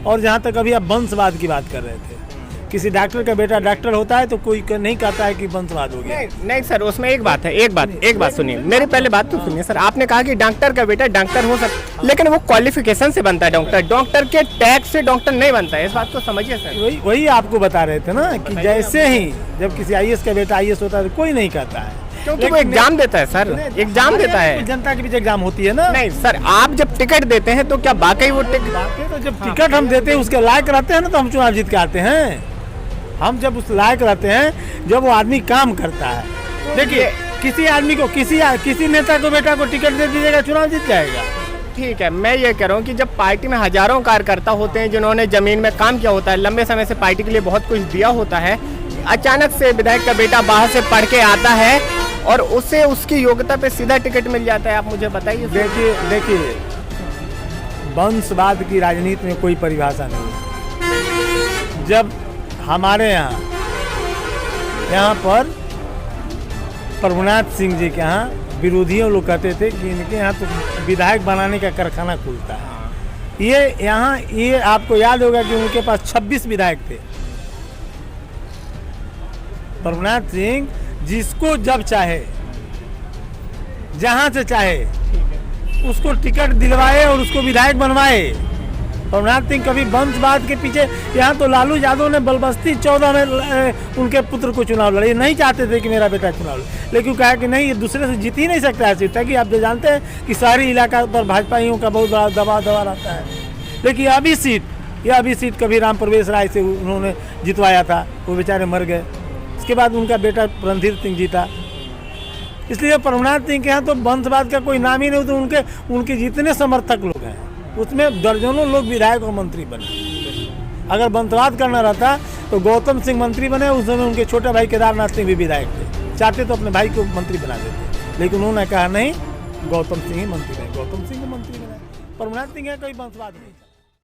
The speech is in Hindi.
और जहाँ तक अभी आप वंशवाद की बात कर रहे थे, किसी डॉक्टर का बेटा डॉक्टर होता है तो कोई नहीं कहता है कि वंशवाद हो गया। नहीं सर, उसमें एक बात है, एक बात सुनिए, मेरी पहले बात तो सुनिए सर। आपने कहा कि डॉक्टर का बेटा डॉक्टर हो सकता, लेकिन वो क्वालिफिकेशन से बनता है डॉक्टर के टैग से डॉक्टर नहीं बनता है, इस बात को समझिए सर। वही आपको बता रहे थे ना कि जैसे ही जब किसी आईएएस का बेटा आईएएस होता है तो कोई नहीं कहता है, क्योंकि वो एग्जाम देता है सर, एग्जाम देता है। जनता के बीच एग्जाम होती है ना। नहीं सर, आप जब टिकट देते हैं तो क्या वाकई वो टिकट, तो जब टिकट हम देते हैं उसके लायक रहते हैं ना, तो हम चुनाव जीत के आते हैं। हम जब उस लायक रहते हैं जब वो आदमी काम करता है। देखिए, किसी आदमी को किसी नेता को बेटा को टिकट दे दीजिएगा, चुनाव जीत जाएगा। ठीक है, मैं ये कह रहा हूँ कि जब पार्टी में हजारों कार्यकर्ता होते हैं जिन्होंने जमीन में काम किया होता है, लंबे समय से पार्टी के लिए बहुत कुछ दिया होता है, अचानक से विधायक का बेटा बाहर से पढ़ के आता है और उसे उसकी योग्यता पे सीधा टिकट मिल जाता है, आप मुझे बताइए। देखिए, वंशवाद की राजनीति में कोई परिभाषा नहीं है। जब हमारे यहाँ पर प्रभुनाथ सिंह जी के यहाँ विरोधियों लोग कहते थे कि इनके यहाँ तो विधायक बनाने का कारखाना खुलता है। ये आपको याद होगा कि उनके पास 26 विधायक थे। प्रभुनाथ सिंह जिसको जब चाहे जहाँ से चाहे उसको टिकट दिलवाए और उसको विधायक बनवाए। प्रभुनाथ सिंह कभी वंशवाद के पीछे, यहाँ तो लालू यादव ने बलबस्ती 14 में उनके पुत्र को चुनाव लड़े, नहीं चाहते थे कि मेरा बेटा चुनाव लड़े, लेकिन कहा कि नहीं, ये दूसरे से जीत ही नहीं सकता है सीट, कि आप जो जानते हैं कि शहरी इलाका पर भाजपाइयों का बहुत बड़ा दबाव रहता है। लेकिन यह अभी सीट कभी राम प्रवेश राय से उन्होंने जितवाया था, वो बेचारे मर गए। उसके बाद उनका बेटा रणधीर सिंह जीता। इसलिए प्रभुनाथ सिंह के यहाँ तो वंशवाद का कोई नाम ही नहीं, तो उनके जितने समर्थक लोग हैं उसमें दर्जनों लोग विधायक और मंत्री बने। अगर वंशवाद करना रहता तो गौतम सिंह मंत्री बने, उस समय उनके छोटे भाई केदारनाथ सिंह भी विधायक थे, चाहते तो अपने भाई को मंत्री बना देते, लेकिन उन्होंने कहा नहीं, गौतम सिंह ही मंत्री बने, गौतम सिंह को मंत्री बनाए। प्रभुनाथ सिंह का कोई वंशवाद नहीं।